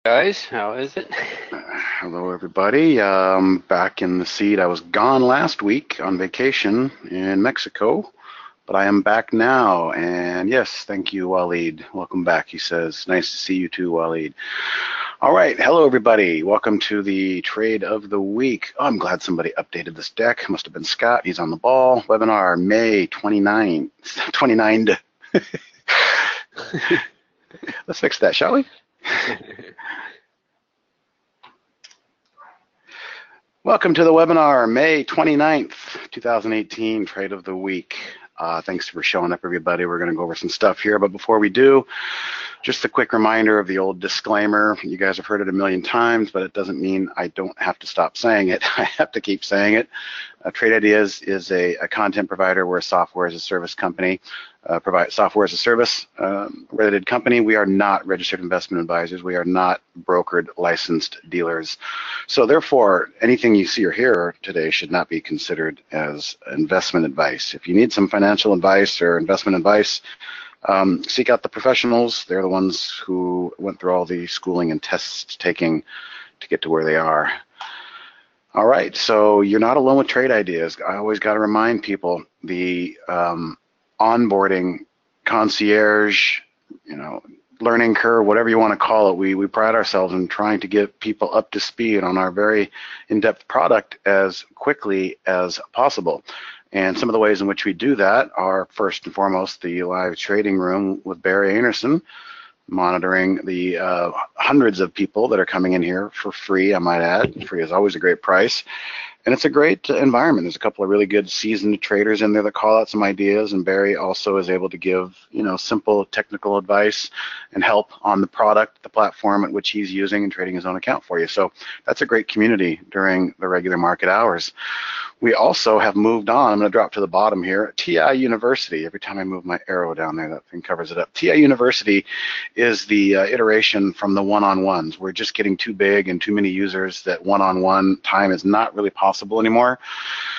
Guys, how is it? Hello, everybody. Back in the seat. I was gone last week on vacation in Mexico, but I am back now. And yes, thank you, Waleed. Welcome back, he says. Nice to see you too, Waleed. All right. Hello, everybody. Welcome to the trade of the week. Oh, I'm glad somebody updated this deck. Must have been Scott. He's on the ball. Webinar May 29th. 29th. Let's fix that, shall we? Welcome to the webinar, May 29th, 2018, Trade of the Week. Thanks for showing up, everybody. We're going to go over some stuff here, but before we do, just a quick reminder of the old disclaimer. You guys have heard it a million times, but it doesn't mean I don't have to stop saying it. I have to keep saying it. Trade Ideas is a content provider. We're a software as a service company, provide software as a service related company. We are not registered investment advisors. We are not brokered licensed dealers. So therefore, anything you see or hear today should not be considered as investment advice. If you need some financial advice or investment advice, seek out the professionals. They're the ones who went through all the schooling and test taking to get to where they are. All right, so you're not alone with Trade Ideas. I always got to remind people the onboarding concierge, learning curve, whatever you want to call it. We pride ourselves in trying to get people up to speed on our very in-depth product as quickly as possible. And some of the ways in which we do that are, first and foremost, the live trading room with Barry Anderson, monitoring the hundreds of people that are coming in here for free, I might add. Free is always a great price. And it's a great environment. There's a couple of really good seasoned traders in there that call out some ideas, and Barry also is able to give, simple technical advice and help on the product, the platform at which he's using and trading his own account for you. So that's a great community during the regular market hours. We also have moved on. I'm going to drop to the bottom here. TI University. Every time I move my arrow down there, that thing covers it up. TI University is the iteration from the one-on-ones. We're just getting too big and too many users that one-on-one time is not really possible anymore.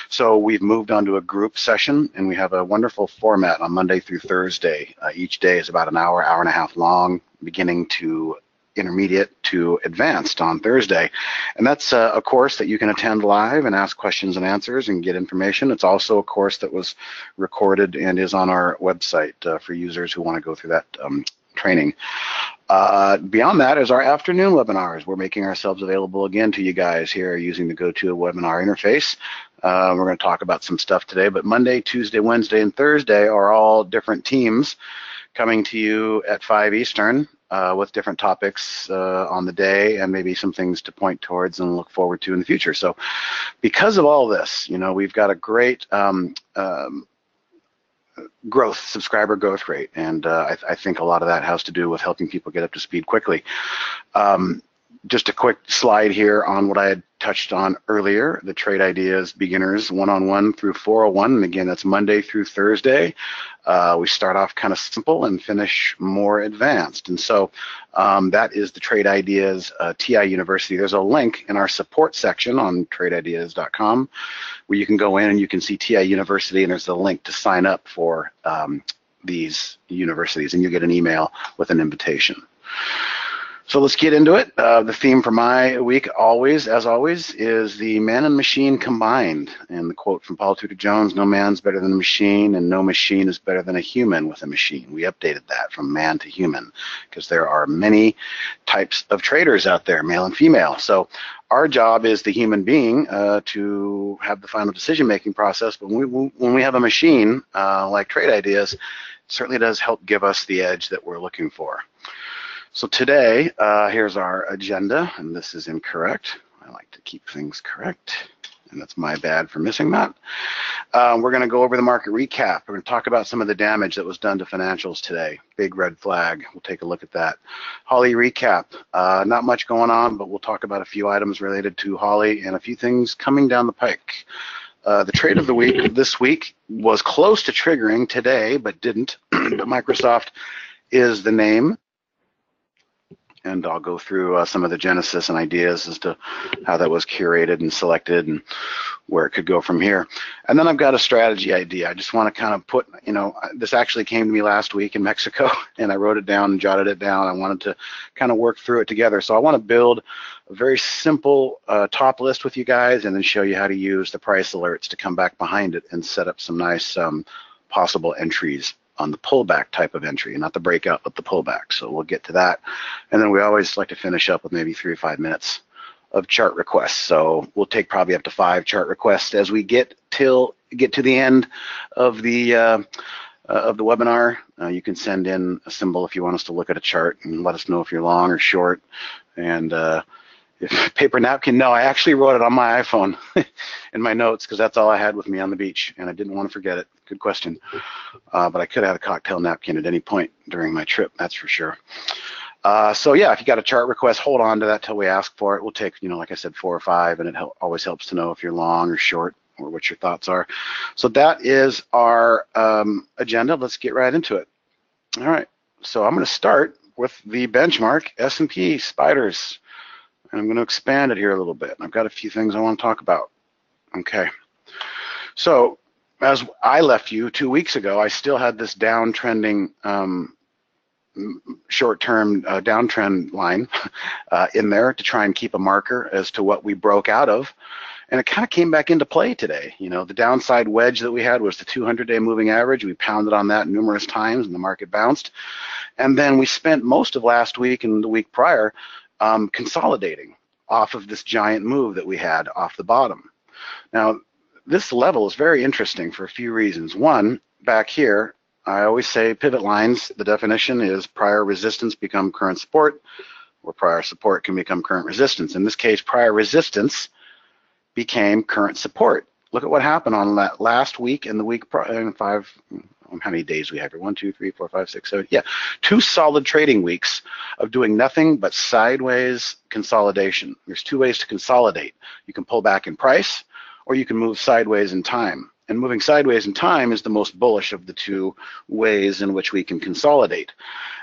So we've moved on to a group session, and we have a wonderful format on Monday through Thursday. Each day is about an hour, hour and a half long, beginning to intermediate to advanced on Thursday. And that's a course that you can attend live and ask questions and answers and get information. It's also a course that was recorded and is on our website for users who want to go through that training. Beyond that is our afternoon webinars. We're making ourselves available again to you guys here using the GoToWebinar interface. We're going to talk about some stuff today, but Monday, Tuesday, Wednesday, and Thursday are all different teams coming to you at 5 Eastern with different topics on the day and maybe some things to point towards and look forward to in the future. So because of all this, we've got a great subscriber growth rate, and I think a lot of that has to do with helping people get up to speed quickly. Just a quick slide here on what I had touched on earlier, the Trade Ideas Beginners one-on-one through 401, and again, that's Monday through Thursday. We start off kind of simple and finish more advanced, and so that is the Trade Ideas TI University. There's a link in our support section on tradeideas.com where you can go in and you can see TI University, and there's a link to sign up for these universities, and you get an email with an invitation. So let's get into it. The theme for my week, as always, is the man and machine combined. And the quote from Paul Tudor Jones, "No man's better than a machine, and no machine is better than a human with a machine." We updated that from man to human because there are many types of traders out there, male and female. So our job is the human being to have the final decision-making process. But when we have a machine like Trade Ideas, it certainly does help give us the edge that we're looking for. So today, here's our agenda, and this is incorrect. I like to keep things correct, and that's my bad for missing that. We're going to go over the market recap. We're going to talk about some of the damage that was done to financials today. Big red flag. We'll take a look at that. Holly recap. Not much going on, but we'll talk about a few items related to Holly and a few things coming down the pike. The trade of the week this week was close to triggering today, but didn't. But Microsoft is the name. And I'll go through some of the genesis and ideas as to how that was curated and selected and where it could go from here. And then I've got a strategy idea. I just want to kind of put, this actually came to me last week in Mexico, and I wrote it down and jotted it down. I wanted to kind of work through it together. So I want to build a very simple top list with you guys, and then show you how to use the price alerts to come back behind it and set up some nice possible entries on the pullback type of entry, not the breakout, but the pullback. So we'll get to that. And then we always like to finish up with maybe 3 or 5 minutes of chart requests. So we'll take probably up to 5 chart requests as we get to the end of the webinar. You can send in a symbol if you want us to look at a chart and let us know if you're long or short. And if paper napkin, no, I actually wrote it on my iPhone in my notes because that's all I had with me on the beach, and I didn't want to forget it. Good question. But I could have had a cocktail napkin at any point during my trip, that's for sure. So yeah, if you got a chart request, hold on to that till we ask for it. We'll take, like I said, 4 or 5, and it always helps to know if you're long or short or what your thoughts are. So that is our agenda. Let's get right into it. All right, so I'm going to start with the benchmark S&P spiders, and I'm going to expand it here a little bit. I've got a few things I want to talk about. Okay, so as I left you 2 weeks ago, I still had this downtrending short-term downtrend line in there to try and keep a marker as to what we broke out of, and it kind of came back into play today. The downside wedge that we had was the 200-day moving average. We pounded on that numerous times, and the market bounced. And then we spent most of last week and the week prior consolidating off of this giant move that we had off the bottom. Now, this level is very interesting for a few reasons. One, back here, I always say pivot lines, the definition is prior resistance become current support, or prior support can become current resistance. In this case, prior resistance became current support. Look at what happened on that last week and the week prior, 5, how many days we have here? 1, 2, 3, 4, 5, 6, 7. Yeah, 2 solid trading weeks of doing nothing but sideways consolidation. There's 2 ways to consolidate. You can pull back in price, or you can move sideways in time. And moving sideways in time is the most bullish of the 2 ways in which we can consolidate.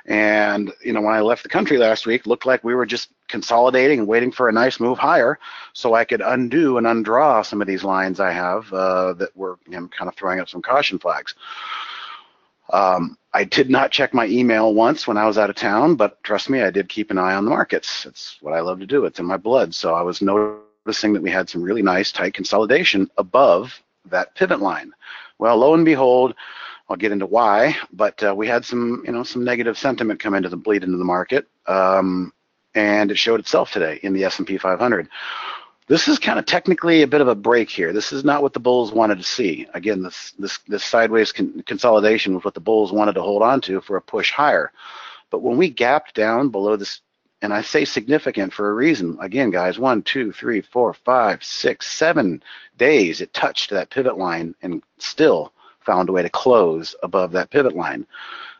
And when I left the country last week, it looked like we were just consolidating and waiting for a nice move higher so I could undo and undraw some of these lines I have that were kind of throwing up some caution flags. I did not check my email once when I was out of town, but trust me, I did keep an eye on the markets. It's what I love to do. It's in my blood. So I was noticing that we had some really nice tight consolidation above that pivot line. Well, lo and behold, I'll get into why, but we had some, some negative sentiment come into the bleed into the market, and it showed itself today in the S&P 500. This is kind of technically a bit of a break here. This is not what the bulls wanted to see. Again, this sideways consolidation was what the bulls wanted to hold on to for a push higher. But when we gapped down below this, and I say significant for a reason. Again, guys, 1, 2, 3, 4, 5, 6, 7 days it touched that pivot line and still found a way to close above that pivot line.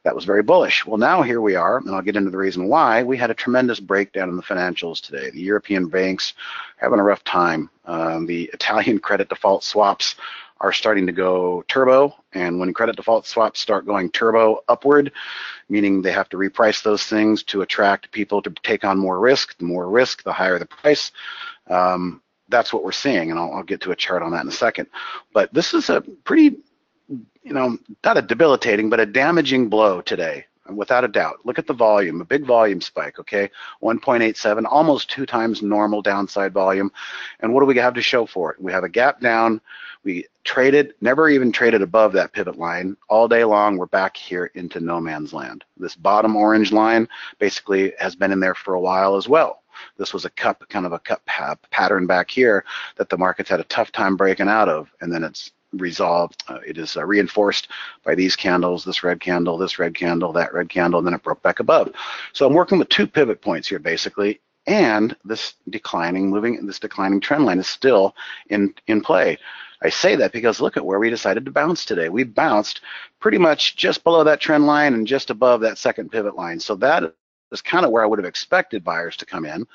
That was very bullish. Well, now here we are, and I'll get into the reason why. We had a tremendous breakdown in the financials today. The European banks are having a rough time. The Italian credit default swaps are starting to go turbo, and when credit default swaps start going turbo upward, meaning they have to reprice those things to attract people to take on more risk. The more risk, the higher the price. That's what we're seeing, and I'll get to a chart on that in a second. But this is a pretty, not a debilitating, but a damaging blow today, without a doubt. Look at the volume, a big volume spike, okay? 1.87, almost 2 times normal downside volume. And what do we have to show for it? We have a gap down. We traded, never even traded above that pivot line. All day long, we're back here into no man's land. This bottom orange line basically has been in there for a while as well. This was a cup, kind of a cup pattern back here that the market's had a tough time breaking out of, and then it's resolved. It is reinforced by these candles, this red candle, that red candle, and then it broke back above. So I'm working with 2 pivot points here basically, and this declining trend line is still in play. I say that because look at where we decided to bounce today. We bounced pretty much just below that trend line and just above that second pivot line. So that is kind of where I would have expected buyers to come in.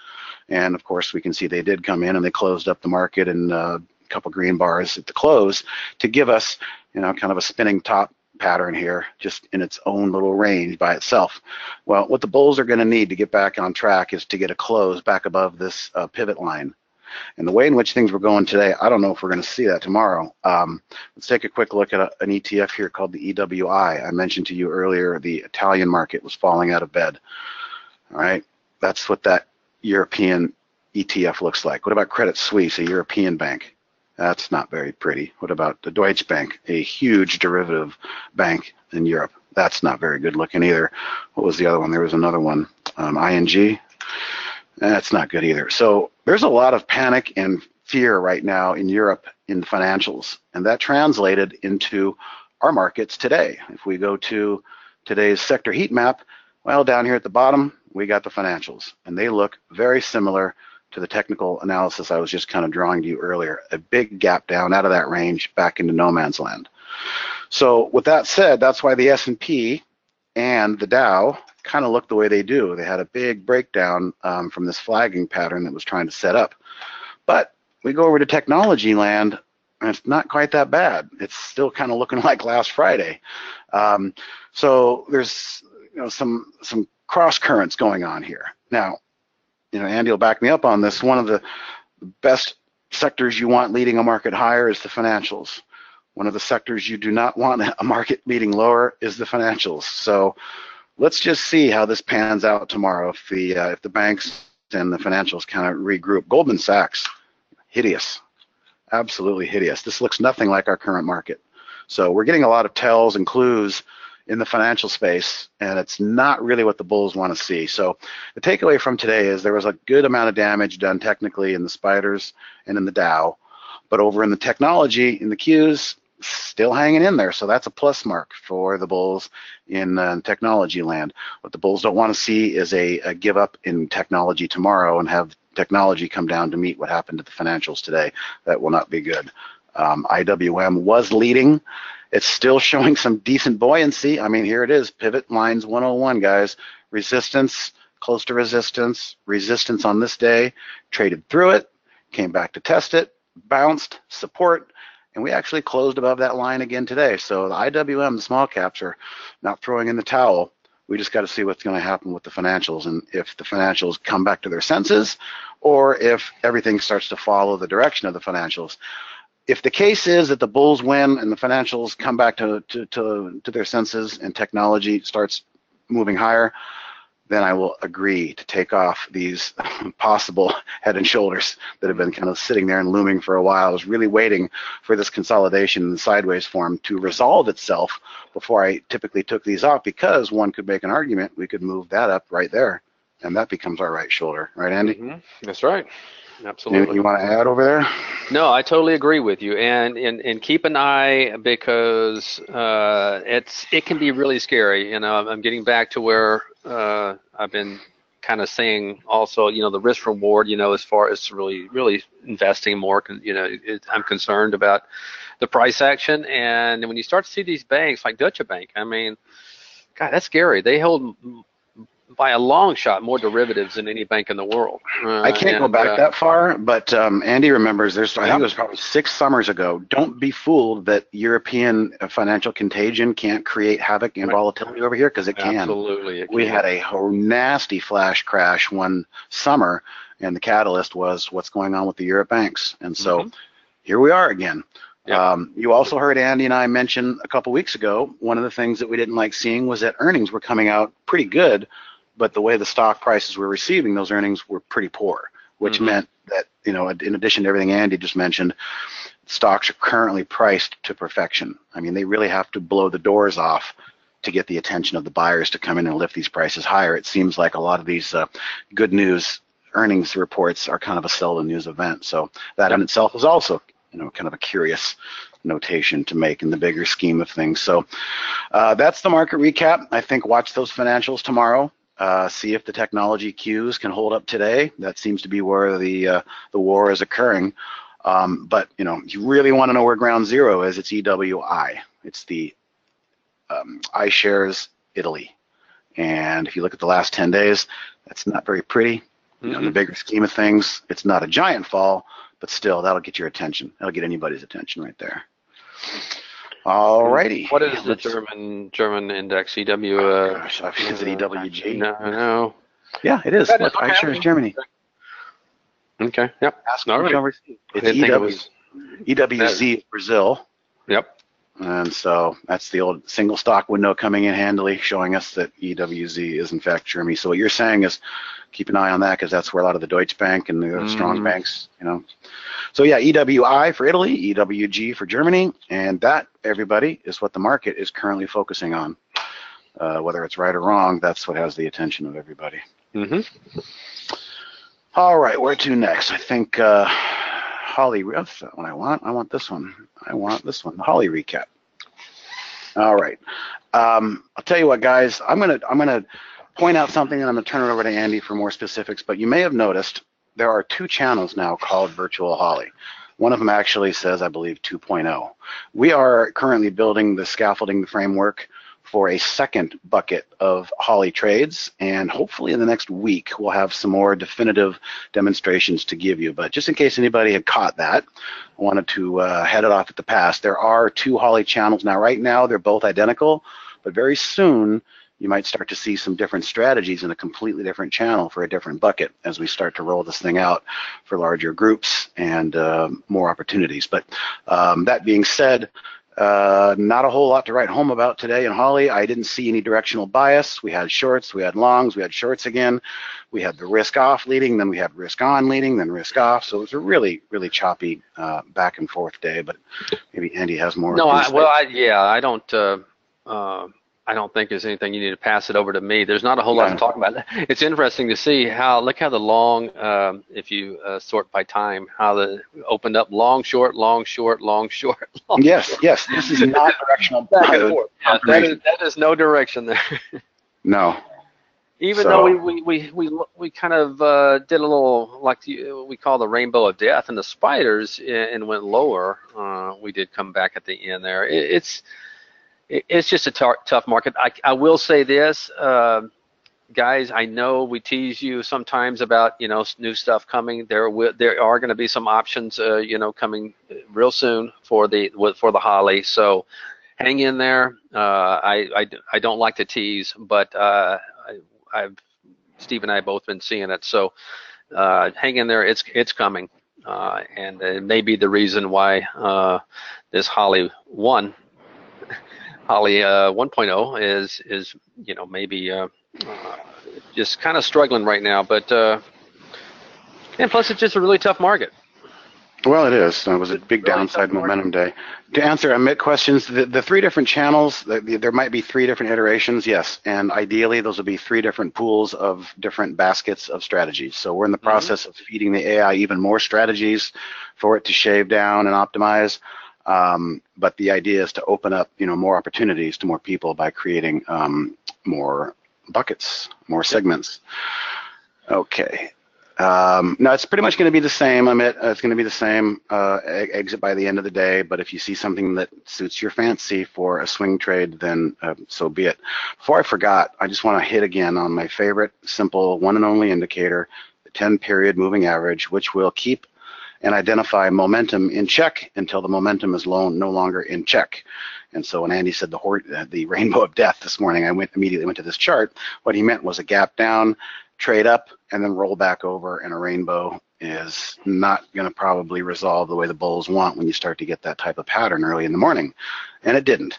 And of course, we can see they did come in and they closed up the market in a couple green bars at the close to give us, kind of a spinning top pattern here, just in its own little range by itself. Well, what the bulls are going to need to get back on track is to get a close back above this pivot line. And the way in which things were going today, I don't know if we're going to see that tomorrow. Let's take a quick look at an ETF here called the EWI. I mentioned to you earlier the Italian market was falling out of bed. All right, that's what that European ETF looks like. What about Credit Suisse, a European bank? That's not very pretty. What about the Deutsche Bank, a huge derivative bank in Europe? That's not very good looking either. What was the other one? There was another one, ING. That's not good either. So there's a lot of panic and fear right now in Europe in the financials, and that translated into our markets today. If we go to today's sector heat map, well, down here at the bottom, we got the financials, and they look very similar to the technical analysis I was just kind of drawing to you earlier. A big gap down out of that range back into no man's land. So with that said, that's why the S&P and the Dow kind of look the way they do. They had a big breakdown from this flagging pattern that was trying to set up. But we go over to technology land, and it's not quite that bad. It's still kind of looking like last Friday. So there's some cross currents going on here. Now, Andy will back me up on this. One of the best sectors you want leading a market higher is the financials. One of the sectors you do not want a market leading lower is the financials. So let's just see how this pans out tomorrow if the banks and the financials kind of regroup. Goldman Sachs, hideous, absolutely hideous. This looks nothing like our current market. So we're getting a lot of tells and clues in the financial space, and it's not really what the bulls want to see. So the takeaway from today is there was a good amount of damage done technically in the spiders and in the Dow, but over in the technology, in the Qs, still hanging in there. So that's a plus mark for the bulls in technology land. What the bulls don't want to see is a give up in technology tomorrow and have technology come down to meet what happened to the financials today. That will not be good. IWM was leading. It's still showing some decent buoyancy. I mean, here it is, pivot lines 101, guys. Resistance, close to resistance, resistance on this day, traded through it, came back to test it, bounced, support, and we actually closed above that line again today. So the IWM, the small caps, are not throwing in the towel. We just got to see what's going to happen with the financials, and if the financials come back to their senses or if everything starts to follow the direction of the financials. If the case is that the bulls win and the financials come back to their senses and technology starts moving higher, then I will agree to take off these possible head and shoulders that have been kind of sitting there and looming for a while. I was really waiting for this consolidation in the sideways form to resolve itself before I typically took these off, because one could make an argument we could move that up right there, and that becomes our right shoulder. Right, Andy? Mm-hmm. That's right. Absolutely. Anything you want to add over there? No, I totally agree with you, and keep an eye, because it can be really scary. I'm getting back to where I've been kind of saying also, the risk reward, as far as really investing more. I'm concerned about the price action, and when you start to see these banks like Deutsche Bank, I mean, God, that's scary. They hold by a long shot more derivatives than any bank in the world. I can't go back that far, but Andy remembers I think it was probably 6 summers ago. Don't be fooled that European financial contagion can't create havoc and volatility over here, because it can. Absolutely. We had a nasty flash crash one summer, and the catalyst was what's going on with the Euro banks. And so here we are again. Yeah. You also heard Andy and I mention a couple weeks ago, one of the things that we didn't like seeing was that earnings were coming out pretty good, but the way the stock prices were receiving those earnings were pretty poor, which meant that, in addition to everything Andy just mentioned, stocks are currently priced to perfection. I mean, they really have to blow the doors off to get the attention of the buyers to come in and lift these prices higher. It seems like a lot of these good news earnings reports are kind of a sell the news event. So that in itself is also, kind of a curious notation to make in the bigger scheme of things. So that's the market recap. I think watch those financials tomorrow. See if the technology cues can hold up today. That seems to be where the war is occurring. But you really want to know where ground zero is. It's EWI. It's the iShares Italy. And if you look at the last 10 days, that's not very pretty. In the bigger scheme of things, it's not a giant fall, but still, that'll get your attention. That'll get anybody's attention right there. All righty. What is the German index? EW? Gosh, I think it's an EWG. No. Yeah, it is. Look, iShares Germany. Okay. Yep. Ask All what right. you'll receive. I It's didn't think it was. EWZ Brazil. Yep. And so that's the old single stock window coming in handily, showing us that EWZ is in fact Germany. So what you're saying is keep an eye on that, because that's where a lot of the Deutsche Bank and the strong banks, So yeah, EWI for Italy, EWG for Germany, and that, everybody, is what the market is currently focusing on. Whether it's right or wrong, that's what has the attention of everybody. All right, where to next? I think Holly, that's not what I want. I want this one. I want this one, the Holly recap. All right. I'll tell you what, guys. I'm gonna point out something, and I'm gonna turn it over to Andy for more specifics. But you may have noticed there are 2 channels now called Virtual Holly. One of them actually says, I believe, 2.0. We are currently building the scaffolding, the framework for a second bucket of Holly trades, and hopefully in the next week we'll have some more definitive demonstrations to give you. But just in case anybody had caught that, I wanted to head it off at the pass. There are 2 Holly channels now. Right now they're both identical, but very soon you might start to see some different strategies in a completely different channel for a different bucket as we start to roll this thing out for larger groups and more opportunities. But that being said, not a whole lot to write home about today in Holly. I didn't see any directional bias. We had shorts, we had longs, we had shorts again. We had the risk off leading, then we had risk on leading, then risk off. So it was a really, really choppy back and forth day. But maybe Andy has more. No, I don't think there's anything you need to pass it over to me. There's not a whole lot to talk about. It's interesting to see look how the long, if you sort by time, how the opened up long, short, long, short, long, short. Long, yes, short. yes, this is not directional. Back and forth. Yeah, that is no direction there. No. Even though we kind of did a little, like we call the rainbow of death and the spiders, and went lower, we did come back at the end there. It's just a tough market. I will say this, guys. I know we tease you sometimes about new stuff coming. There are going to be some options coming real soon for the Holly. So hang in there. I don't like to tease, but Steve and I have both been seeing it. So hang in there. It's coming, and it may be the reason why this Holly 1.0 is maybe just kind of struggling right now, but and plus it's just a really tough market. Well, it is. It was a big downside momentum day. To answer Amit questions, the 3 different channels, there might be 3 different iterations, yes, and ideally those will be 3 different pools of different baskets of strategies. So we're in the process of feeding the AI even more strategies for it to shave down and optimize. But the idea is to open up, more opportunities to more people by creating more buckets, more segments. Okay. No, it's pretty much going to be the same, Amit. It's going to be the same exit by the end of the day. But if you see something that suits your fancy for a swing trade, then so be it. Before I forgot, I just want to hit again on my favorite simple one and only indicator, the 10-period moving average, which will keep and identify momentum in check until the momentum is no longer in check. And so when Andy said the rainbow of death this morning, I immediately went to this chart. What he meant was a gap down, trade up, and then roll back over, and a rainbow is not going to probably resolve the way the bulls want when you start to get that type of pattern early in the morning. And it didn't.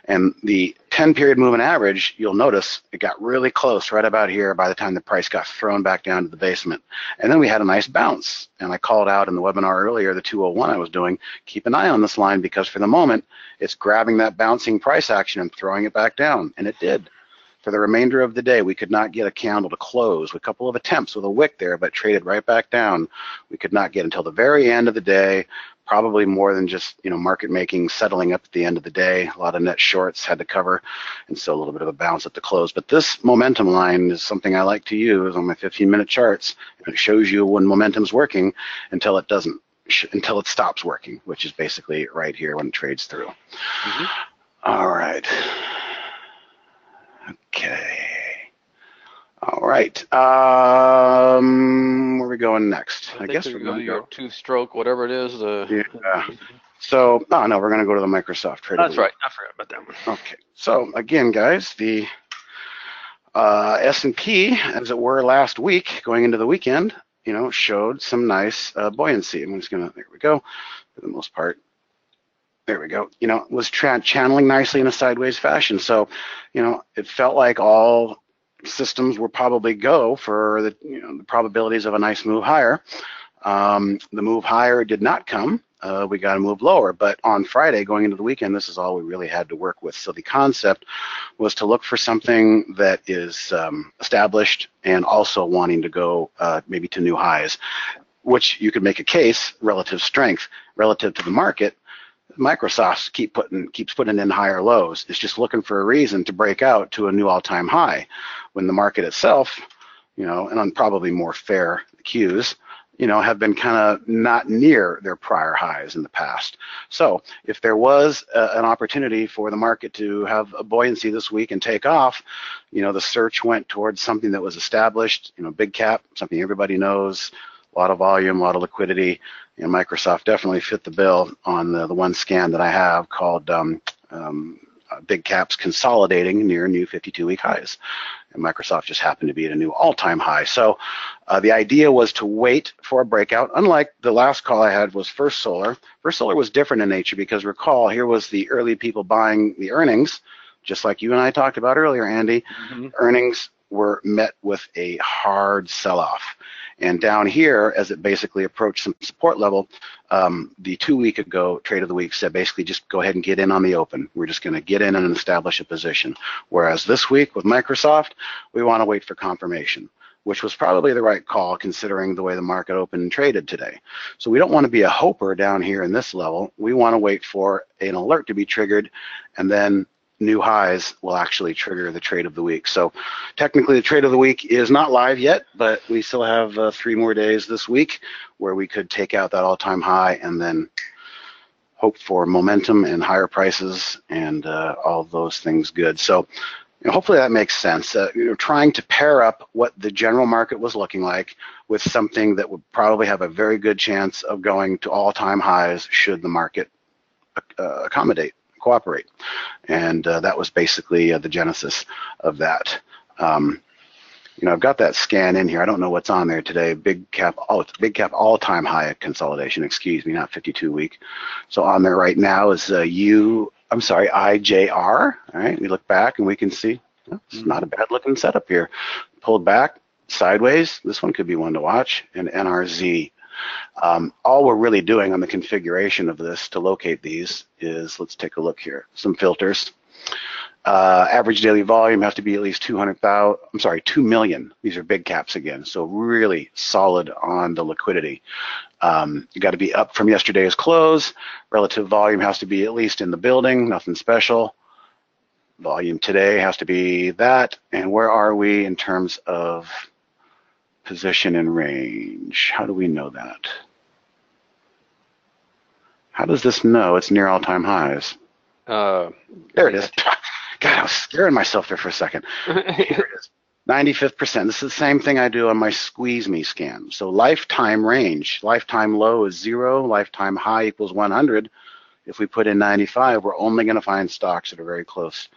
And the 10-period moving average, you'll notice it got really close right about here by the time the price got thrown back down to the basement. And then we had a nice bounce. And I called out in the webinar earlier, the 201 I was doing, keep an eye on this line, because for the moment, it's grabbing that bouncing price action and throwing it back down. And it did. For the remainder of the day, we could not get a candle to close. A couple of attempts with a wick there, but traded right back down. We could not get until the very end of the day, probably more than just market making, settling up at the end of the day. A lot of net shorts had to cover, and so a little bit of a bounce at the close. But this momentum line is something I like to use on my 15-minute charts, and it shows you when momentum's working until it doesn't, until it stops working, which is basically right here when it trades through. All right. Okay. All right. Where are we going next? I guess we're going to go two-stroke, whatever it is. Yeah. So, no, we're going to go to the Microsoft trade. That's right. I forgot about that one. Okay. So again, guys, the S&P, as it were last week, going into the weekend, showed some nice buoyancy. I'm just gonna, there we go, for the most part. There we go. Was channeling nicely in a sideways fashion. So, it felt like all systems were probably go for the probabilities of a nice move higher. The move higher did not come. We got to move lower. But on Friday, going into the weekend, this is all we really had to work with. So the concept was to look for something that is established and also wanting to go maybe to new highs, which you could make a case relative strength relative to the market. Microsoft keeps putting in higher lows. It's just looking for a reason to break out to a new all-time high, when the market itself, and on probably more fair cues, have been kind of not near their prior highs in the past. So if there was an opportunity for the market to have a buoyancy this week and take off, the search went towards something that was established, big cap, something everybody knows, a lot of volume, a lot of liquidity. Microsoft definitely fit the bill on the one scan that I have called big caps consolidating near new 52-week highs. And Microsoft just happened to be at a new all-time high. So the idea was to wait for a breakout. Unlike the last call I had was First Solar. First Solar was different in nature because recall, here was the early people buying the earnings, just like you and I talked about earlier, Andy. Earnings were met with a hard sell-off. And down here, as it basically approached some support level, the 2 week ago trade of the week said basically just go ahead and get in on the open. We're just going to get in and establish a position. Whereas this week with Microsoft, we want to wait for confirmation, which was probably the right call considering the way the market opened and traded today. So we don't want to be a hoper down here in this level. We want to wait for an alert to be triggered, and then new highs will actually trigger the trade of the week. So technically the trade of the week is not live yet, but we still have 3 more days this week where we could take out that all-time high and then hope for momentum and higher prices and all those things good. So hopefully that makes sense. Trying to pair up what the general market was looking like with something that would probably have a very good chance of going to all-time highs should the market cooperate. And that was basically the genesis of that. I've got that scan in here. I don't know what's on there today. Big cap all-time high consolidation, excuse me, not 52-week. So on there right now is IJR. All right, we look back and we can see it's not a bad looking setup here. Pulled back sideways. This one could be one to watch. And NRZ. All we're really doing on the configuration of this to locate these is, let's take a look here, some filters. Average daily volume has to be at least 2 million. These are big caps again, so really solid on the liquidity. You got to be up from yesterday's close. Relative volume has to be at least in the building, nothing special. Volume today has to be that. And where are we in terms of position and range? How do we know that? How does this know it's near all-time highs? There it is. God, I was scaring myself there for a second. Here it is. 95th percent. This is the same thing I do on my squeeze me scan. So lifetime range, lifetime low is 0, lifetime high equals 100. If we put in 95, we're only going to find stocks that are very close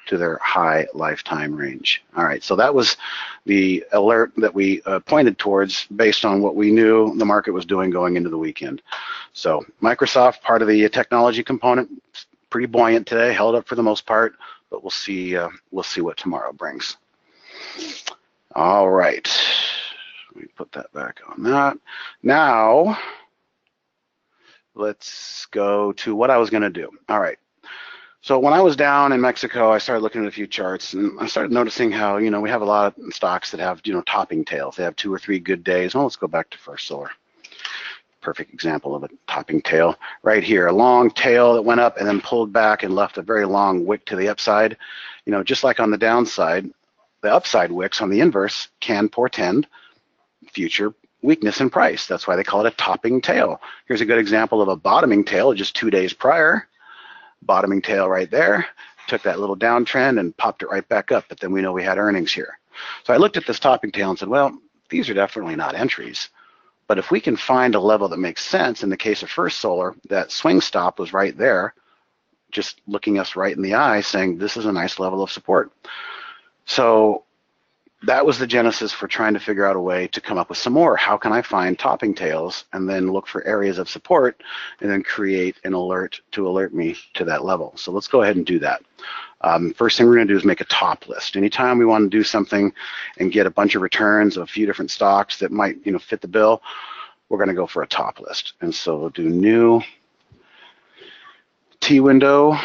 to their high lifetime range. All right, so that was the alert that we pointed towards based on what we knew the market was doing going into the weekend. So Microsoft, part of the technology component, pretty buoyant today, held up for the most part, but we'll see what tomorrow brings. All right, let me put that back on that. Now, let's go to what I was going to do. All right. So when I was down in Mexico, I started looking at a few charts, and I started noticing how, we have a lot of stocks that have, topping tails. They have 2 or 3 good days. Oh, let's go back to First Solar. Perfect example of a topping tail. Right here, a long tail that went up and then pulled back and left a very long wick to the upside. Just like on the downside, the upside wicks on the inverse can portend future weakness in price. That's why they call it a topping tail. Here's a good example of a bottoming tail just 2 days prior. Bottoming tail right there, took that little downtrend and popped it right back up, but then we know we had earnings here. So I looked at this topping tail and said, well, these are definitely not entries, but if we can find a level that makes sense, in the case of First Solar, that swing stop was right there, just looking us right in the eye saying this is a nice level of support. So that was the genesis for trying to figure out a way to come up with some more. How can I find topping tails and then look for areas of support and then create an alert to alert me to that level? So let's go ahead and do that. First thing we're going to do is make a top list. Anytime we want to do something and get a bunch of returns of a few different stocks that might, fit the bill, we're going to go for a top list. And so we'll do new T window.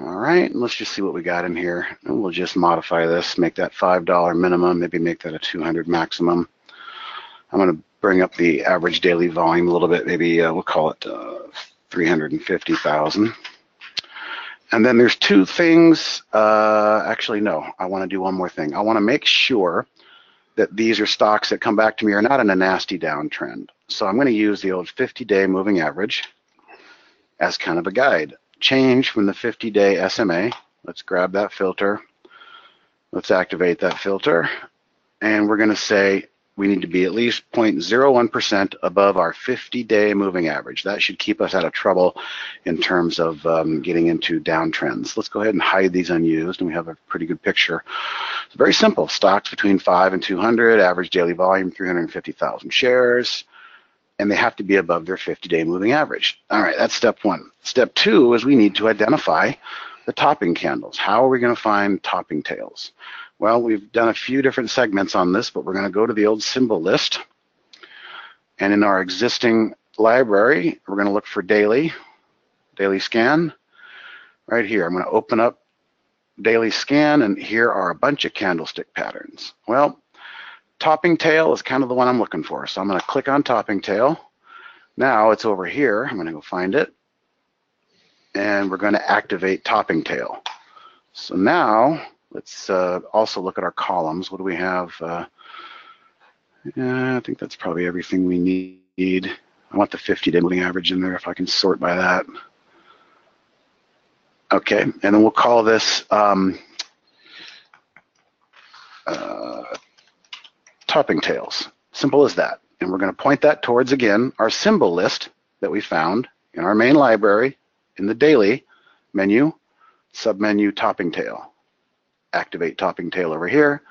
All right, let's just see what we got in here. And we'll just modify this, make that $5 minimum, maybe make that a 200 maximum. I'm going to bring up the average daily volume a little bit. Maybe we'll call it 350,000. And then there's two things. Actually, no, I want to do one more thing. I want to make sure that these are stocks that come back to me are not in a nasty downtrend. So I'm going to use the old 50-day moving average as kind of a guide. Change from the 50-day SMA. Let's grab that filter. Let's activate that filter. And we're going to say we need to be at least 0.01% above our 50-day moving average. That should keep us out of trouble in terms of getting into downtrends. Let's go ahead and hide these unused, and we have a pretty good picture. It's very simple. Stocks between 5 and 200, average daily volume 350,000 shares, and they have to be above their 50-day moving average. All right, that's step one. Step two is we need to identify the topping candles. How are we going to find topping tails? Well, we've done a few different segments on this, but we're going to go to the old symbol list. And in our existing library, we're going to look for daily scan. Right here, I'm going to open up daily scan, and here are a bunch of candlestick patterns. Well, topping tail is kind of the one I'm looking for. So I'm going to click on topping tail. Now it's over here. I'm going to go find it. And we're going to activate topping tail. So now let's also look at our columns. What do we have? I think that's probably everything we need. I want the 50-day moving average in there if I can sort by that. Okay, and then we'll call this topping tails. Simple as that. And we're going to point that towards, again, our symbol list that we found in our main library in the daily menu, submenu topping tail. Activate topping tail over here.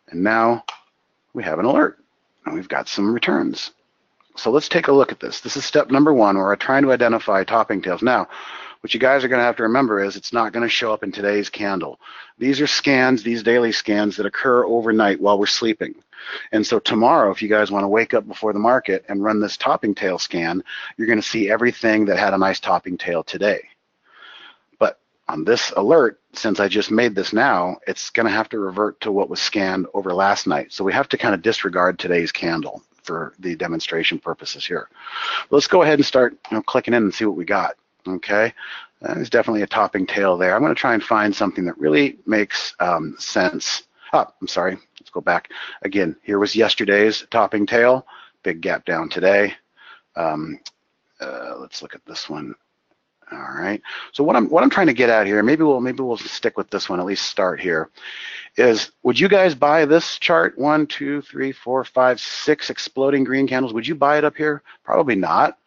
And now we have an alert and we've got some returns. So let's take a look at this. This is step number one, where we're trying to identify topping tails. Now, what you guys are going to have to remember is it's not going to show up in today's candle. These are scans, these daily scans that occur overnight while we're sleeping. And so tomorrow, if you guys want to wake up before the market and run this topping tail scan, you're going to see everything that had a nice topping tail today. But on this alert, since I just made this now, it's going to have to revert to what was scanned over last night. So we have to kind of disregard today's candle for the demonstration purposes here. Let's go ahead and start clicking in and see what we got. Okay, there's definitely a topping tail there. I'm going to try and find something that really makes sense. Oh, I'm sorry. Let's go back. Again, here was yesterday's topping tail. Big gap down today. Let's look at this one. All right. So what I'm trying to get at here, maybe we'll stick with this one, at least start here, is would you guys buy this chart? 1, 2, 3, 4, 5, 6 exploding green candles. Would you buy it up here? Probably not.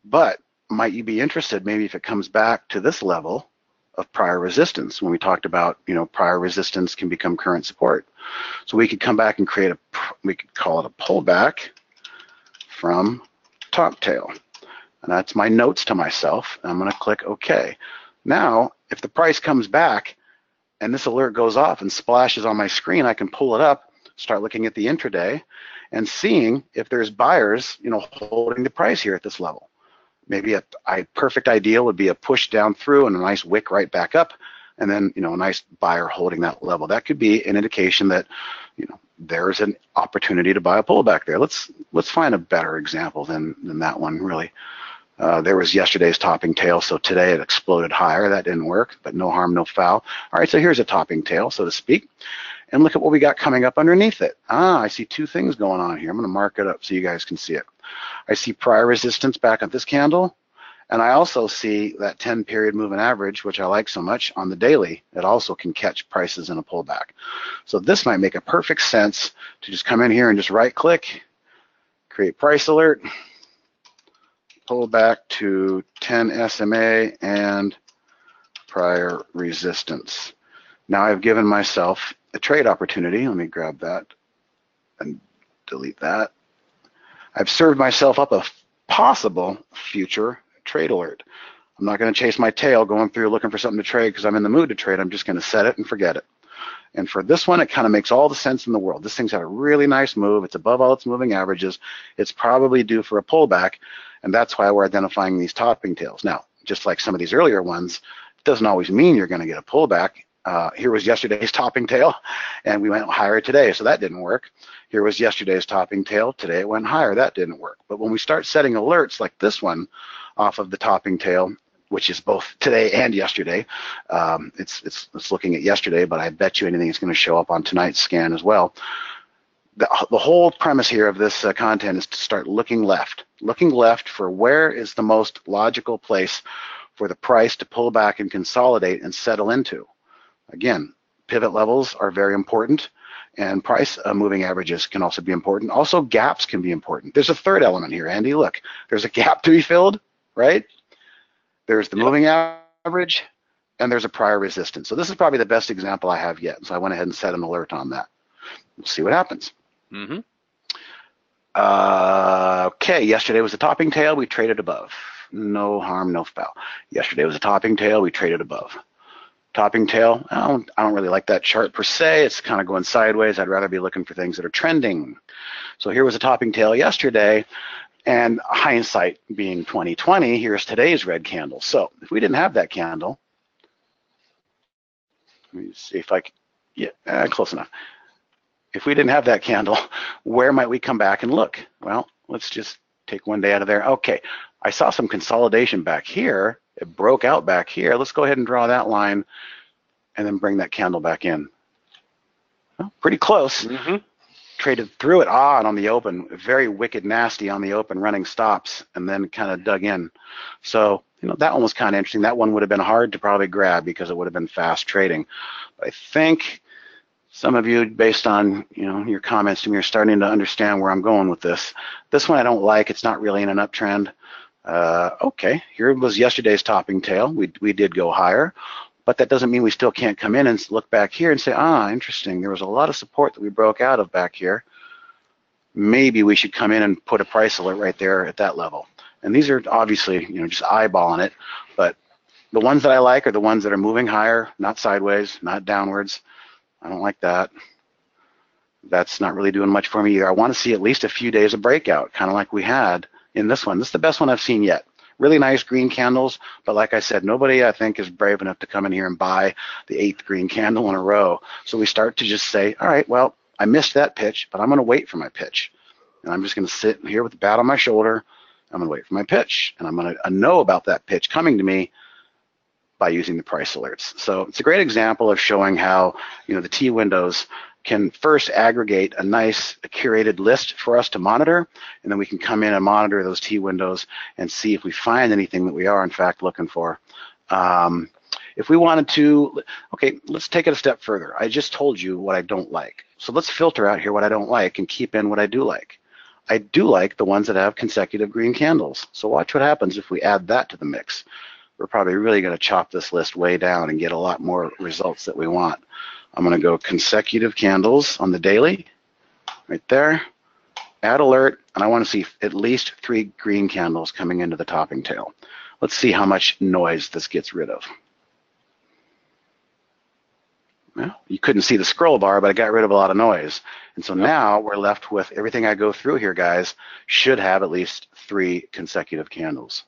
But might you be interested maybe if it comes back to this level of prior resistance, when we talked about, prior resistance can become current support. So we could come back and we could call it a pullback from top tail. And that's my notes to myself. I'm going to click OK. Now, if the price comes back and this alert goes off and splashes on my screen, I can pull it up, start looking at the intraday and seeing if there's buyers, holding the price here at this level. Maybe a perfect ideal would be a push down through and a nice wick right back up, and then a nice buyer holding that level. That could be an indication that there's an opportunity to buy a pullback there. Let's find a better example than that one really. There was yesterday's topping tail, so today it exploded higher. That didn't work, but no harm, no foul. All right, so here's a topping tail, so to speak. And look at what we got coming up underneath it. I see two things going on here. I'm going to mark it up so you guys can see it. I see prior resistance back at this candle, and I also see that 10-period moving average, which I like so much, on the daily. It also can catch prices in a pullback. So this might make a perfect sense to just come in here and just right-click, create price alert, pull back to 10 SMA and prior resistance. Now I've given myself a trade opportunity. Let me grab that and delete that. I've served myself up a possible future trade alert. I'm not going to chase my tail going through looking for something to trade because I'm in the mood to trade. I'm just going to set it and forget it. And for this one, it kind of makes all the sense in the world. This thing's had a really nice move. It's above all its moving averages. It's probably due for a pullback, and that's why we're identifying these topping tails. Now, just like some of these earlier ones, it doesn't always mean you're going to get a pullback. Here was yesterday's topping tail, and we went higher today, so that didn't work. Here was yesterday's topping tail. Today it went higher. That didn't work. But when we start setting alerts like this one off of the topping tail, which is both today and yesterday. It's looking at yesterday, but I bet you anything it's going to show up on tonight's scan as well. The whole premise here of this content is to start looking left for where is the most logical place for the price to pull back and consolidate and settle into. Again, pivot levels are very important, and price moving averages can also be important. Also, gaps can be important. There's a third element here, Andy. Look, there's a gap to be filled, right? There's the moving average, and there's a prior resistance. So this is probably the best example I have yet. So I went ahead and set an alert on that. We'll see what happens. Mm-hmm. Okay, yesterday was a topping tail. We traded above. No harm, no foul. Yesterday was a topping tail. We traded above. Topping tail, I don't really like that chart per se. It's kind of going sideways. I'd rather be looking for things that are trending. So here was a topping tail yesterday. And hindsight being 2020, here's today's red candle. So if we didn't have that candle, let me see if I can, yeah, close enough. If we didn't have that candle, where might we come back and look? Well, let's just take one day out of there. Okay, I saw some consolidation back here. It broke out back here. Let's go ahead and draw that line and then bring that candle back in. Well, pretty close. Mm-hmm. Traded through it and on the open, very wicked nasty on the open, running stops, and then kind of dug in. So, that one was kind of interesting. That one would have been hard to probably grab because it would have been fast trading. But I think some of you, based on your comments to me, are starting to understand where I'm going with this. This one I don't like. It's not really in an uptrend. Okay, here was yesterday's topping tail. We did go higher. But that doesn't mean we still can't come in and look back here and say, interesting, there was a lot of support that we broke out of back here. Maybe we should come in and put a price alert right there at that level. And these are obviously, just eyeballing it, but the ones that I like are the ones that are moving higher, not sideways, not downwards. I don't like that. That's not really doing much for me either. I want to see at least a few days of breakout, kind of like we had in this one. This is the best one I've seen yet. Really nice green candles, but like I said, nobody I think is brave enough to come in here and buy the 8th green candle in a row. So we start to just say, all right, well, I missed that pitch, but I'm going to wait for my pitch. And I'm just going to sit here with the bat on my shoulder. I'm going to wait for my pitch, and I'm going to know about that pitch coming to me by using the price alerts. So it's a great example of showing how, the T windows can first aggregate a nice curated list for us to monitor, and then we can come in and monitor those T windows and see if we find anything that we are in fact looking for. If we wanted to, okay, let's take it a step further. I just told you what I don't like. So let's filter out here what I don't like and keep in what I do like. I do like the ones that have consecutive green candles. So watch what happens if we add that to the mix. We're probably really going to chop this list way down and get a lot more results that we want. I'm going to go consecutive candles on the daily, right there, add alert, and I want to see at least 3 green candles coming into the topping tail. Let's see how much noise this gets rid of. Well, you couldn't see the scroll bar, but I got rid of a lot of noise. And so now we're left with everything I go through here, guys, should have at least 3 consecutive candles.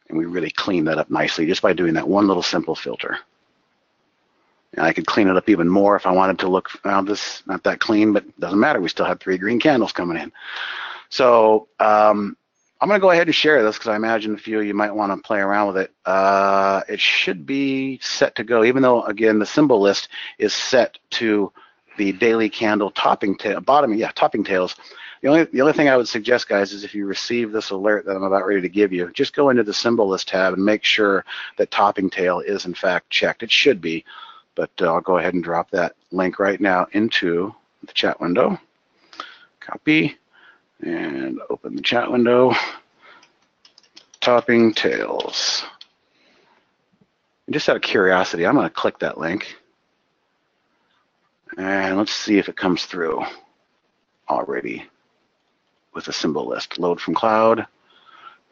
And we really clean that up nicely just by doing that one little simple filter. And I could clean it up even more if I wanted to look, this not that clean, but it doesn't matter. We still have 3 green candles coming in. So I'm going to go ahead and share this because I imagine a few of you might want to play around with it. It should be set to go, even though, again, the symbol list is set to the daily candle topping tail, topping tails. The only thing I would suggest, guys, is if you receive this alert that I'm about ready to give you, just go into the symbol list tab and make sure that topping tail is in fact checked. It should be, but I'll go ahead and drop that link right now into the chat window. Copy and open the chat window. Topping tails. And just out of curiosity, I'm going to click that link. And let's see if it comes through already with a symbol list. Load from cloud.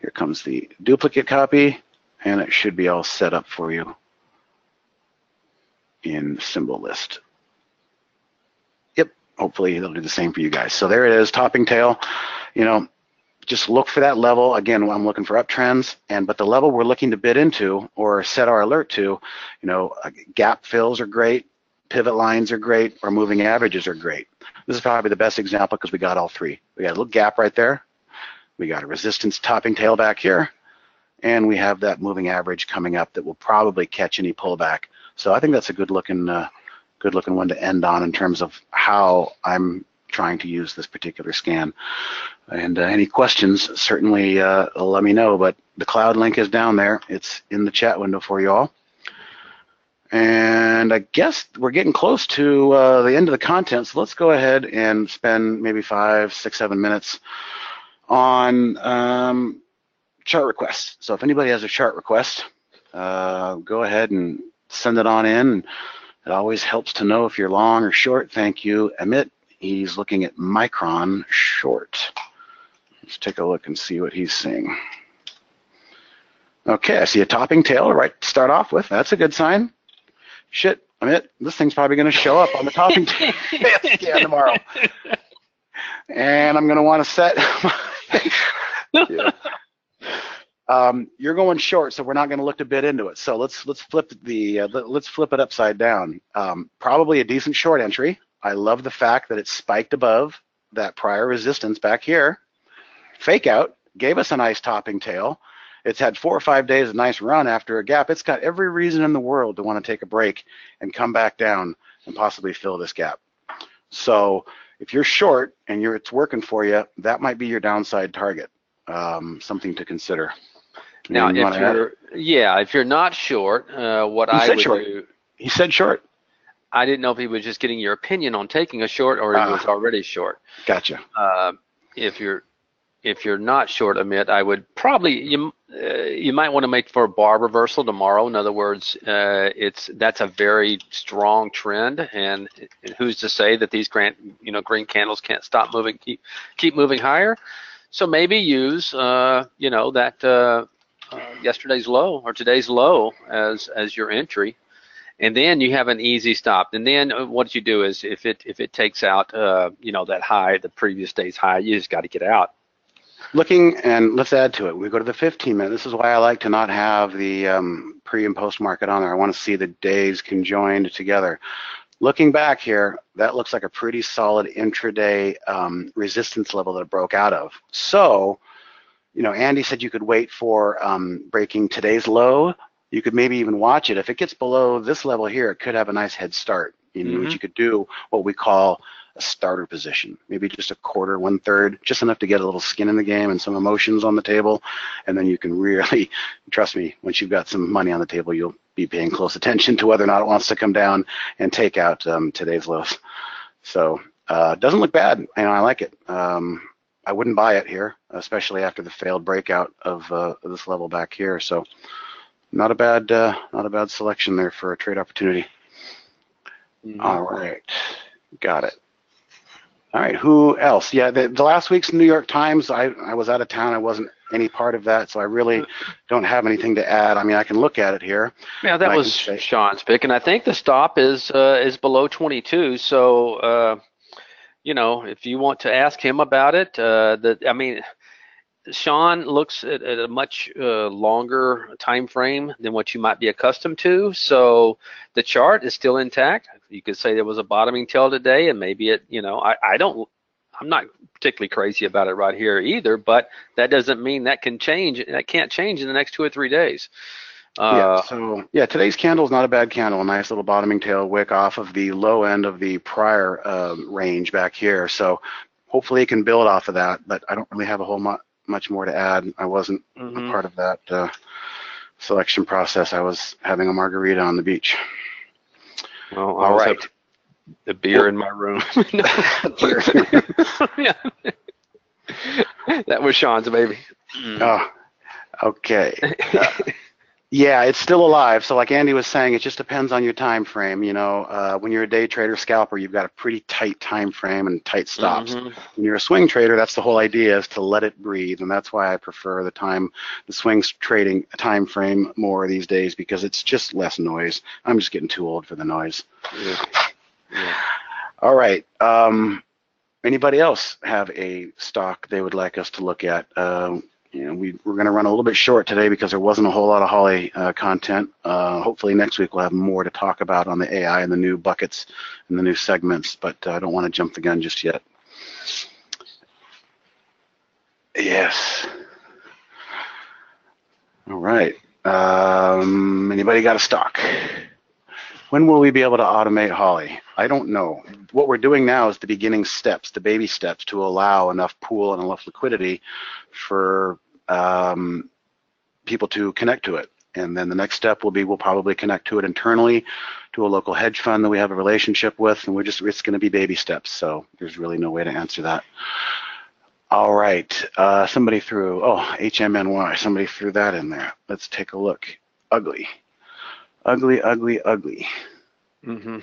Here comes the duplicate copy, and it should be all set up for you in symbol list. Yep, hopefully it'll do the same for you guys. So there it is, topping tail. You know, just look for that level. Again, I'm looking for uptrends, but the level we're looking to bid into or set our alert to, you know, gap fills are great, pivot lines are great, or moving averages are great. This is probably the best example because we got all three. We got a little gap right there. We got a resistance topping tail back here, and we have that moving average coming up that will probably catch any pullback. So I think that's a good looking one to end on in terms of how I'm trying to use this particular scan. And any questions, certainly let me know, but the cloud link is down there. It's in the chat window for you all. And I guess we're getting close to the end of the content, so let's go ahead and spend maybe 5, 6, 7 minutes on chart requests. So if anybody has a chart request, go ahead and send it on in. It always helps to know if you're long or short. Thank you, Amit. He's looking at Micron short. Let's take a look and see what he's seeing. Okay, I see a topping tail right to start off with. That's a good sign. Shit, Amit, this thing's probably going to show up on the topping tail scan tomorrow. And I'm going to want to set. Yeah. You're going short, so we're not going to look to bid into it. So let's flip it upside down. Probably a decent short entry. I love the fact that it spiked above that prior resistance back here. Fake out, gave us a nice topping tail. It's had 4 or 5 days of nice run after a gap. It's got every reason in the world to want to take a break and come back down and possibly fill this gap. So if you're short and it's working for you, that might be your downside target. Something to consider. Now, if you're not short, what I would do. He said short. I didn't know if he was just getting your opinion on taking a short or he was already short. Gotcha. If you're not short, Amit, I would probably you might want to make for a bar reversal tomorrow. In other words, that's a very strong trend, and who's to say that these green candles can't stop moving, keep moving higher? So maybe use that yesterday's low or today's low as your entry, and then you have an easy stop. And then what you do is if it takes out that high, the previous day's high, you just got to get out. Looking, and let's add to it. We go to the 15-minute. This is why I like to not have the pre and post market on there. I want to see the days conjoined together. Looking back here, that looks like a pretty solid intraday resistance level that it broke out of. So, Andy said you could wait for breaking today's low. You could maybe even watch it. If it gets below this level here, it could have a nice head start. Which you could do what we call a starter position, maybe just a quarter, 1/3, just enough to get a little skin in the game and some emotions on the table. And then you can really, trust me, once you've got some money on the table, you'll be paying close attention to whether or not it wants to come down and take out today's lows. So it doesn't look bad. I like it. I wouldn't buy it here, especially after the failed breakout of this level back here. So not a bad selection there for a trade opportunity. All right, got it. All right, who else? Yeah, the last week's New York Times, I was out of town. I wasn't any part of that, so I really don't have anything to add. I mean, I can look at it here. Yeah, that was Sean's pick, and I think the stop is below 22. So, if you want to ask him about it, Sean looks at a much longer time frame than what you might be accustomed to. So the chart is still intact. You could say there was a bottoming tail today, and maybe I'm not particularly crazy about it right here either, but that doesn't mean that can change. That can't change in the next 2 or 3 days. Today's candle is not a bad candle. A nice little bottoming tail wick off of the low end of the prior range back here. So hopefully it can build off of that, but I don't really have a whole much more to add. I wasn't a part of that selection process. I was having a margarita on the beach. Well, all right. The beer in my room. Yeah. That was Sean's baby. Oh, okay. Yeah, it's still alive. So like Andy was saying, it just depends on your time frame. When you're a day trader scalper, you've got a pretty tight time frame and tight stops. Hmm. When you're a swing trader, that's the whole idea, is to let it breathe. And that's why I prefer the swings trading time frame more these days, because it's just less noise. I'm just getting too old for the noise. Yeah. Yeah. All right. Anybody else have a stock they would like us to look at? We're going to run a little bit short today because there wasn't a whole lot of Holly content. Hopefully next week we'll have more to talk about on the AI and the new buckets and the new segments, but I don't want to jump the gun just yet. Yes. All right. Anybody got a stock? When will we be able to automate Holly? I don't know. What we're doing now is the beginning steps, the baby steps, to allow enough pool and enough liquidity for people to connect to it. And then the next step will be we'll probably connect to it internally to a local hedge fund that we have a relationship with, and it's going to be baby steps. So there's really no way to answer that. All right, somebody threw, HMNY, somebody threw that in there. Let's take a look. Ugly, ugly, ugly, ugly. Hmm.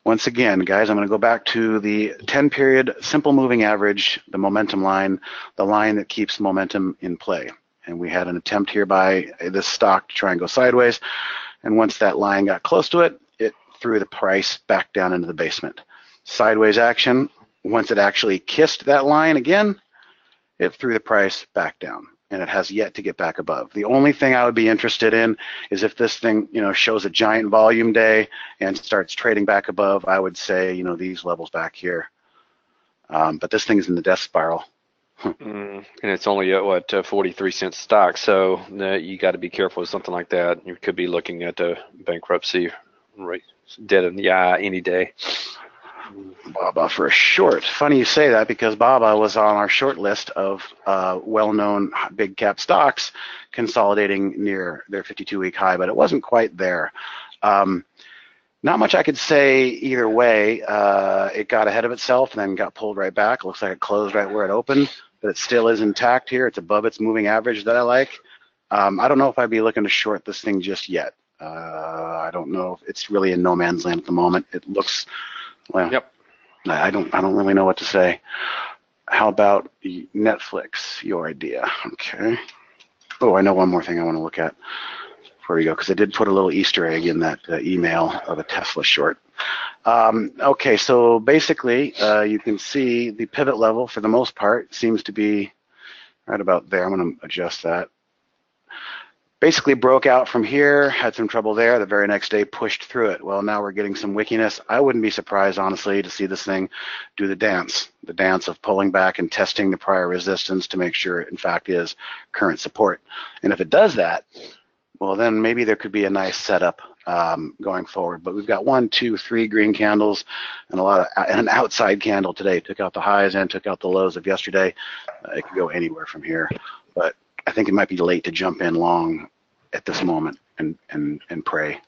Once again, guys, I'm going to go back to the 10-period simple moving average, the momentum line, the line that keeps momentum in play. And we had an attempt here by this stock to try and go sideways. And once that line got close to it, it threw the price back down into the basement. Sideways action, once it actually kissed that line again, it threw the price back down. And it has yet to get back above. The only thing I would be interested in is if this thing, shows a giant volume day and starts trading back above. I would say, these levels back here. But this thing's in the death spiral. And it's only at what 43-cent stock, so you got to be careful with something like that. You could be looking at a bankruptcy, right, dead in the eye any day. Baba for a short. Funny you say that, because Baba was on our short list of well-known big cap stocks consolidating near their 52-week high, but it wasn't quite there. Not much I could say either way. It got ahead of itself and then got pulled right back. It looks like it closed right where it opened, but it still is intact here. It's above its moving average that I like. I don't know if I'd be looking to short this thing just yet. I don't know if it's really in no man's land at the moment. It looks, well, Yep. I don't really know what to say. How about Netflix? Your idea. Okay. Oh, I know one more thing I want to look at before we go, because I did put a little Easter egg in that email of a Tesla short. Okay, so basically, you can see the pivot level for the most part seems to be right about there. I'm going to adjust that. Basically broke out from here, had some trouble there. The very next day pushed through it. Well, now we're getting some wickiness. I wouldn't be surprised, honestly, to see this thing do the dance of pulling back and testing the prior resistance to make sure it, in fact, is current support. And if it does that, well, then maybe there could be a nice setup going forward. But we've got 1, 2, 3 green candles and an outside candle today. Took out the highs and took out the lows of yesterday. It could go anywhere from here, but I think it might be late to jump in long at this moment and pray.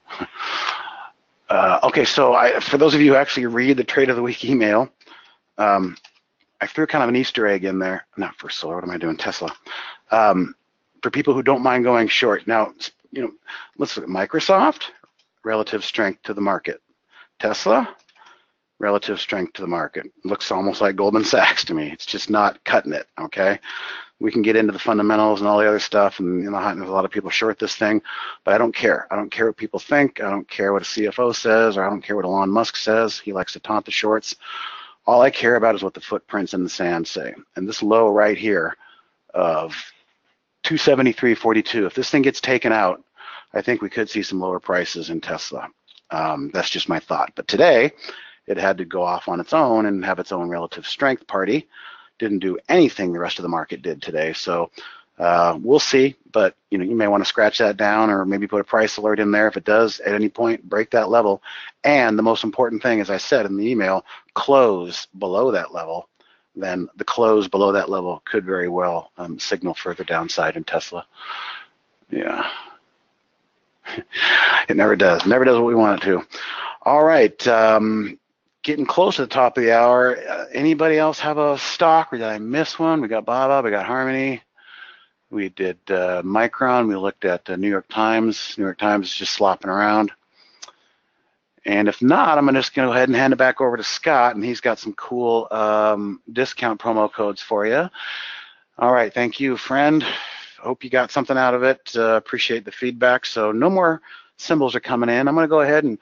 Okay, so for those of you who actually read the Trade of the Week email, I threw kind of an Easter egg in there. Not for solar. What am I doing? Tesla. For people who don't mind going short. Now, let's look at Microsoft, relative strength to the market. Tesla, relative strength to the market. Looks almost like Goldman Sachs to me. It's just not cutting it, okay? We can get into the fundamentals and all the other stuff, and there's a lot of people short this thing, but I don't care. I don't care what people think. I don't care what a CFO says, or I don't care what Elon Musk says. He likes to taunt the shorts. All I care about is what the footprints in the sand say. And this low right here of 273.42, if this thing gets taken out, I think we could see some lower prices in Tesla. That's just my thought. But today, it had to go off on its own and have its own relative strength party. Didn't do anything the rest of the market did today. So we'll see. But you may want to scratch that down, or maybe put a price alert in there if it does at any point break that level. And the most important thing, as I said in the email, close below that level. Then the close below that level could very well signal further downside in Tesla. Yeah. It never does. Never does what we want it to. All right. Getting close to the top of the hour. Anybody else have a stock, or did I miss one? We got Baba, we got Harmony. We did Micron. We looked at New York Times. New York Times is just slopping around. And if not, I'm just going to go ahead and hand it back over to Scott, and he's got some cool discount promo codes for you. All right, thank you, friend. Hope you got something out of it. Appreciate the feedback. So no more symbols are coming in. I'm going to go ahead and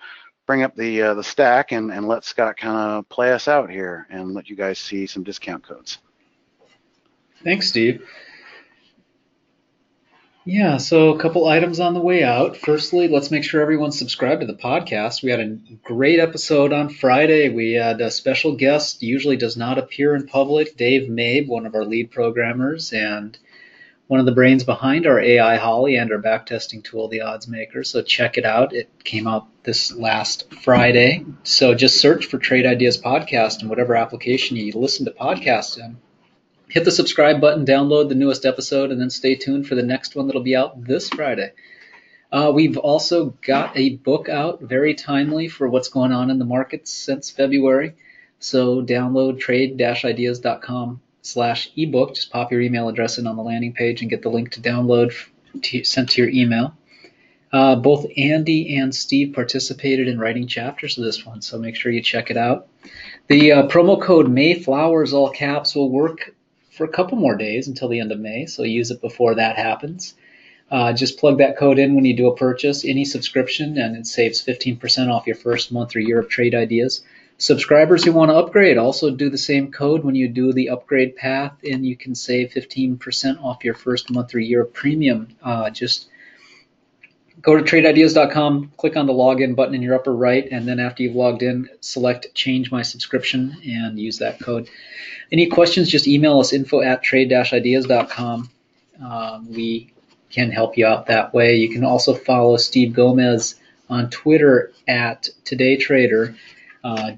bring up the stack and let Scott kind of play us out here and let you guys see some discount codes. Thanks, Steve. Yeah, so a couple items on the way out. Firstly, let's make sure everyone's subscribed to the podcast. We had a great episode on Friday. We had a special guest, usually does not appear in public, Dave Mabe, one of our lead programmers, and one of the brains behind our AI Holly and our backtesting tool, the Odds Maker. So check it out. It came out this last Friday. So just search for Trade Ideas Podcast in whatever application you listen to podcasts in. Hit the subscribe button, download the newest episode, and then stay tuned for the next one that'll be out this Friday. We've also got a book out, very timely for what's going on in the markets since February. So download trade-ideas.com/ebook. Just pop your email address in on the landing page and get the link to download sent to your email. Both Andy and Steve participated in writing chapters of this one, so make sure you check it out. The promo code Mayflowers, all caps, will work for a couple more days until the end of May, so use it before that happens. Just plug that code in when you do a purchase, any subscription, and it saves 15% off your first month or year of Trade Ideas. Subscribers who want to upgrade also do the same code when you do the upgrade path, and you can save 15% off your first month or year of premium. Just go to tradeIdeas.com, click on the login button in your upper right, and then after you've logged in, select Change My Subscription and use that code. Any questions, just email us info@trade-ideas.com. We can help you out that way. You can also follow Steve Gomez on Twitter @TodayTrader.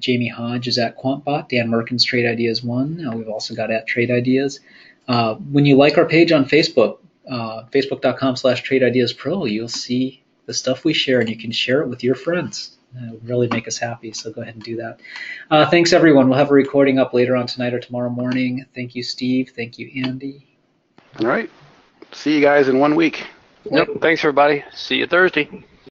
Jamie Hodge is @QuantBot. Dan Merkin's Trade Ideas 1. We've also got @Trade Ideas. When you like our page on Facebook, facebook.com/Trade Ideas Pro, you'll see the stuff we share, and you can share it with your friends. It would really make us happy, so go ahead and do that. Thanks, everyone. We'll have a recording up later on tonight or tomorrow morning. Thank you, Steve. Thank you, Andy. All right. See you guys in 1 week. Yep. Thanks, everybody. See you Thursday.